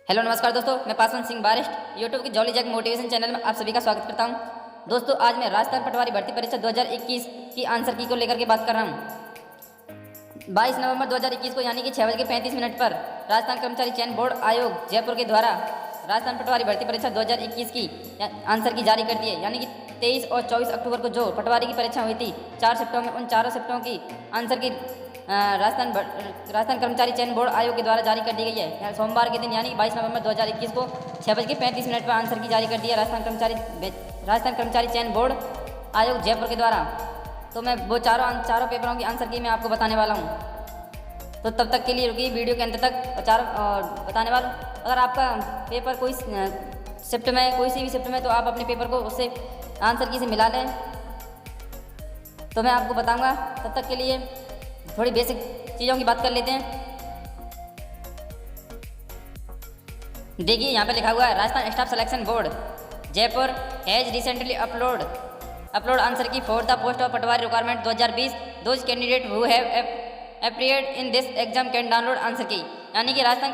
Hello नमस्कार दोस्तों, मैं पासवान सिंह बारिस्ट यूट्यूब की जॉली जग मोटिवेशन चैनल में आप सभी का स्वागत करता हूं। दोस्तों, आज मैं राजस्थान पटवारी भर्ती परीक्षा 2021 की आंसर की को लेकर के बात कर रहा हूं। 22 नवंबर 2021 को यानी कि 6:35 पर राजस्थान कर्मचारी चयन बोर्ड आयोग जयपुर के द्वारा राजस्थान पटवारी भर्ती परीक्षा 2021 की आंसर की जारी कर दी है। यानी कि 23 और 24 अक्टूबर को जो पटवारी की परीक्षा हुई थी 4 शिफ्टों में, उन चारों शिफ्टों की आंसर की राजस्थान कर्मचारी चयन बोर्ड आयोग के द्वारा जारी कर दी गई है। सोमवार के दिन यानी 22 नवंबर 2021 को 6:35 पर आंसर की जारी कर दी है राजस्थान कर्मचारी चयन बोर्ड आयोग जयपुर के द्वारा। तो मैं वो चारों पेपरों की आंसर की मैं आपको बताने वाला हूँ। तो तब तक के लिए रुकिए वीडियो के अंत तक और बताने वाला हूँ। अगर आपका पेपर कोई शिफ्ट में, कोई सी भी शिफ्ट में, तो आप अपने पेपर को उससे आंसर की से मिला लें, तो मैं आपको बताऊँगा। तब तक के लिए थोड़ी बेसिक चीज़ों की बात कर लेते हैं। देखिए, यहाँ पे लिखा हुआ है Rajasthan staff selection board Jaipur has recently upload answer key for the post of patwari requirement 2020। Those candidate who have appeared in this exam can download answer key. यानी कि राजस्थान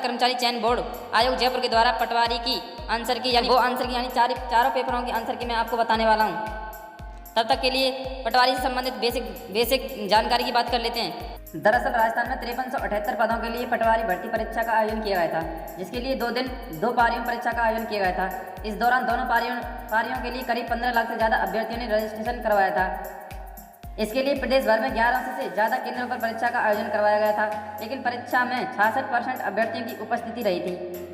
कर्मचारी चयन बोर्ड आयोग जयपुर के द्वारा पटवारी की आंसर की, यानी वो आंसर की, यानी चारों पेपरों की आंसर की मैं आपको बताने वाला हूँ। तब तक के लिए पटवारी से संबंधित बेसिक जानकारी की बात कर लेते हैं। दरअसल राजस्थान में 5378 पदों के लिए पटवारी भर्ती परीक्षा का आयोजन किया गया था, जिसके लिए 2 पारियों परीक्षा का आयोजन किया गया था। इस दौरान दोनों पारियों के लिए करीब 15 लाख से ज़्यादा अभ्यर्थियों ने रजिस्ट्रेशन करवाया था। इसके लिए प्रदेश भर में 1100 से ज़्यादा केंद्रों पर परीक्षा का आयोजन करवाया गया था, लेकिन परीक्षा में 66% अभ्यर्थियों की उपस्थिति रही थी।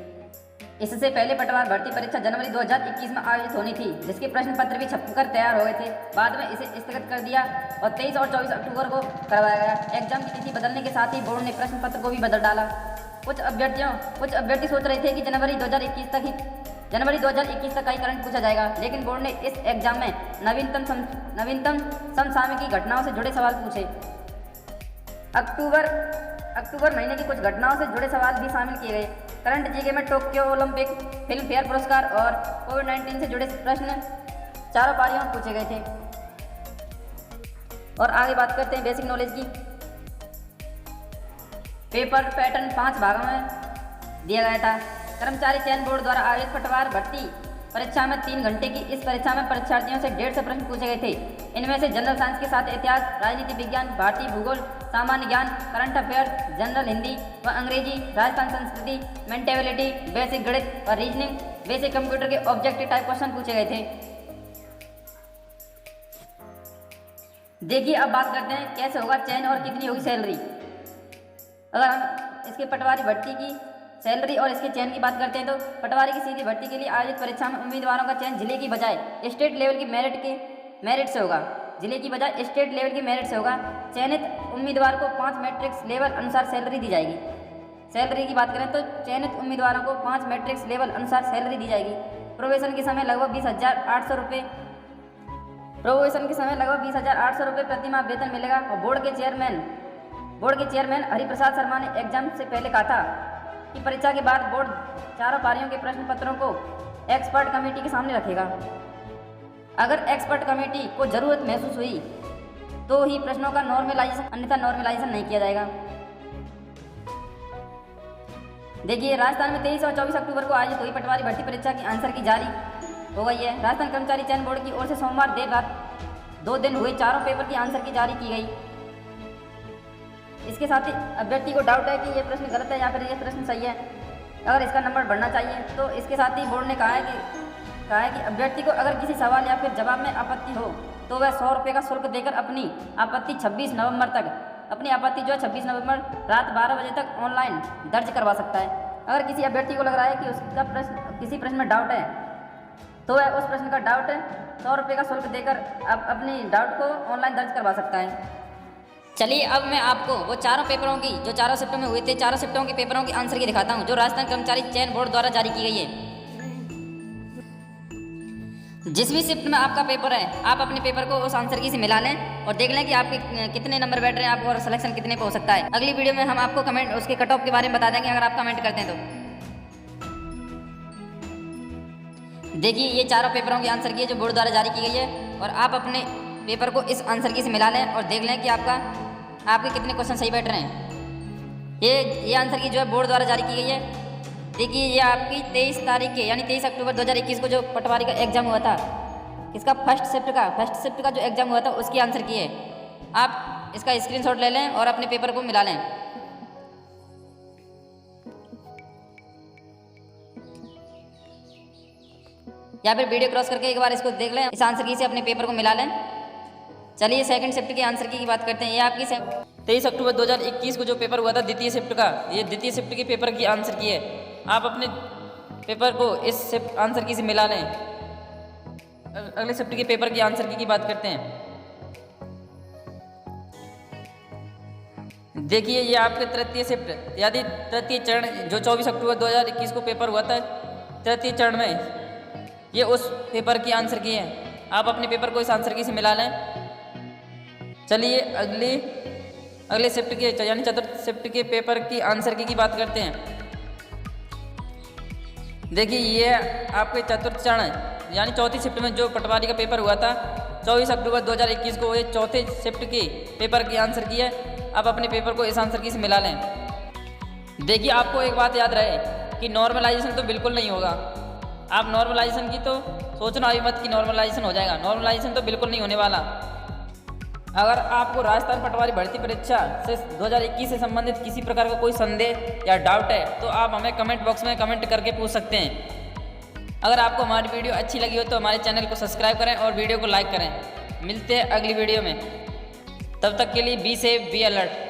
इससे पहले पटवार भर्ती परीक्षा जनवरी 2021 में आयोजित होनी थी, जिसके प्रश्न पत्र भी छपकर तैयार हो गए थे। बाद में इसे स्थगित कर दिया और 23 और 24 अक्टूबर को करवाया गया। एग्जाम की तिथि बदलने के साथ ही बोर्ड ने प्रश्न पत्र को भी बदल डाला। कुछ अभ्यर्थी सोच रहे थे कि जनवरी 2021 तक का ही करंट पूछा जाएगा, लेकिन बोर्ड ने इस एग्जाम में नवीनतम समसामयिक घटनाओं से जुड़े सवाल पूछे। अक्टूबर महीने की कुछ घटनाओं से जुड़े सवाल भी शामिल किए गए। करंट जीके में टोक्यो ओलंपिक, फिल्म फेयर पुरस्कार और कोविड-19 से जुड़े प्रश्न चारों पारियों में पूछे गए थे। और आगे बात करते हैं बेसिक नॉलेज की। पेपर पैटर्न 5 भागों में दिया गया था। कर्मचारी चयन बोर्ड द्वारा आयोजित पटवार भर्ती परीक्षा में 3 घंटे की इस परीक्षा में परीक्षार्थियों से 150 प्रश्न पूछे गए थे। इनमें से जनरल साइंस के साथ इतिहास, राजनीति विज्ञान, भारतीय भूगोल, सामान्य ज्ञान, करंट अफेयर, जनरल हिंदी व अंग्रेजी, राजस्थान संस्कृति, मेंटेबिलिटी, बेसिक गणित और रीजनिंग, बेसिक कंप्यूटर के ऑब्जेक्टिव टाइप क्वेश्चन पूछे गए थे। देखिए, अब बात करते हैं कैसे होगा चयन और कितनी होगी सैलरी। अगर हम इसके पटवारी भर्ती की सैलरी और इसके चयन की बात करते हैं, तो पटवारी की सीधी भर्ती के लिए आयोजित परीक्षा में उम्मीदवारों का चयन जिले की बजाय स्टेट लेवल की मेरिट से होगा। जिले की बजाय स्टेट लेवल की मेरिट से होगा। चयनित उम्मीदवार को 5 मैट्रिक्स लेवल अनुसार सैलरी दी जाएगी। सैलरी की बात करें तो चयनित उम्मीदवारों को 5 मैट्रिक्स लेवल अनुसार सैलरी दी जाएगी। प्रोबेशन के समय लगभग 20,800 रुपये प्रति माह वेतन मिलेगा। और बोर्ड के चेयरमैन हरिप्रसाद शर्मा ने एग्जाम से पहले कहा था कि परीक्षा के बाद बोर्ड चारों पारियों के प्रश्न पत्रों को एक्सपर्ट कमेटी के सामने रखेगा। अगर एक्सपर्ट कमेटी को जरूरत महसूस हुई तो ही प्रश्नों का नॉर्मलाइजेशन, अन्यथा नॉर्मलाइजेशन नहीं किया जाएगा। देखिए, राजस्थान में 23 और 24 अक्टूबर को आयोजित हुई पटवारी भर्ती परीक्षा की आंसर की जारी हो गई है। राजस्थान कर्मचारी चयन बोर्ड की ओर से सोमवार देर रात 2 दिन हुए चारों पेपर की आंसर की जारी की गई। इसके साथ ही अभ्यर्थी को डाउट है कि ये प्रश्न गलत है या फिर ये प्रश्न सही है, अगर इसका नंबर बढ़ना चाहिए, तो इसके साथ ही बोर्ड ने कहा है कि अभ्यर्थी को अगर किसी सवाल या फिर जवाब में आपत्ति हो तो वह 100 रुपये का शुल्क देकर अपनी आपत्ति 26 नवंबर रात 12 बजे तक ऑनलाइन दर्ज करवा सकता है। अगर किसी अभ्यर्थी को लग रहा है कि उसका किसी प्रश्न में डाउट है, तो वह उस प्रश्न का 100 रुपये का शुल्क देकर अपनी डाउट को ऑनलाइन दर्ज करवा सकता है। चलिए, अब मैं आपको वो चारों पेपरों की, जो चारों शिफ्टों में हुए थे, चारों शिफ्टों के पेपरों की आंसर की दिखाता हूँ, जो राजस्थान कर्मचारी चयन बोर्ड द्वारा जारी की गई है। जिस भी शिफ्ट में आपका पेपर है, आप अपने पेपर को उस आंसर की से मिला लें और देख लें कि आपके कितने नंबर बैठ रहे हैं आपको और सिलेक्शन कितने पे हो सकता है। अगली वीडियो में हम आपको कमेंट उसके कट ऑफ के बारे में बता देंगे, अगर आप कमेंट करते हैं तो। देखिए, ये चारों पेपरों की आंसर की जो बोर्ड द्वारा जारी की गई है, और आप अपने पेपर को इस आंसर की से मिला लें और देख लें कि आपके कितने क्वेश्चन सही बैठ रहे हैं। ये आंसर की जो है बोर्ड द्वारा जारी की गई है। देखिए ये आपकी 23 तारीख के यानी 23 अक्टूबर 2021 को जो पटवारी का एग्जाम हुआ था, इसका फर्स्ट शिफ्ट का जो एग्जाम हुआ था उसकी आंसर की है। आप इसका स्क्रीनशॉट ले लें और अपने पेपर को मिला लें। या फिर वीडियो क्रॉस करके एक बार इसको देख लें, इस आंसर की से अपने पेपर को मिला लें। चलिए सेकंड शिफ्ट के आंसर की बात करते हैं। ये आपकी 23 अक्टूबर 2021 को जो पेपर हुआ था द्वितीय शिफ्ट का, ये द्वितीय शिफ्ट के पेपर की आंसर की है। आप अपने पेपर को इस शिफ्ट आंसर की से मिला लें। अगले शिफ्ट के पेपर की आंसर की बात करते हैं। देखिए ये आपके तृतीय शिफ्ट यानी तृतीय चरण जो 24 अक्टूबर 2021 को पेपर हुआ था, तृतीय चरण में ये उस पेपर की आंसर की है। आप अपने पेपर को इस आंसर की से मिला लें। चलिए अगले शिफ्ट के यानी चतुर्थ शिफ्ट के पेपर की आंसर की बात करते हैं। देखिए ये आपके चतुर्थ चरण यानी चौथी शिफ्ट में जो पटवारी का पेपर हुआ था 24 अक्टूबर 2021 को, ये चौथे शिफ्ट के पेपर की आंसर की है। आप अपने पेपर को इस आंसर की से मिला लें। देखिए आपको एक बात याद रहे कि नॉर्मलाइजेशन तो बिल्कुल नहीं होगा। आप नॉर्मलाइजेशन की तो सोचना भी मत कि नॉर्मलाइजेशन हो जाएगा। नॉर्मलाइजेशन तो बिल्कुल नहीं होने वाला। अगर आपको राजस्थान पटवारी भर्ती परीक्षा से 2021 से संबंधित किसी प्रकार का कोई संदेह या डाउट है तो आप हमें कमेंट बॉक्स में कमेंट करके पूछ सकते हैं। अगर आपको हमारी वीडियो अच्छी लगी हो तो हमारे चैनल को सब्सक्राइब करें और वीडियो को लाइक करें। मिलते हैं अगली वीडियो में, तब तक के लिए बी सेफ बी अलर्ट।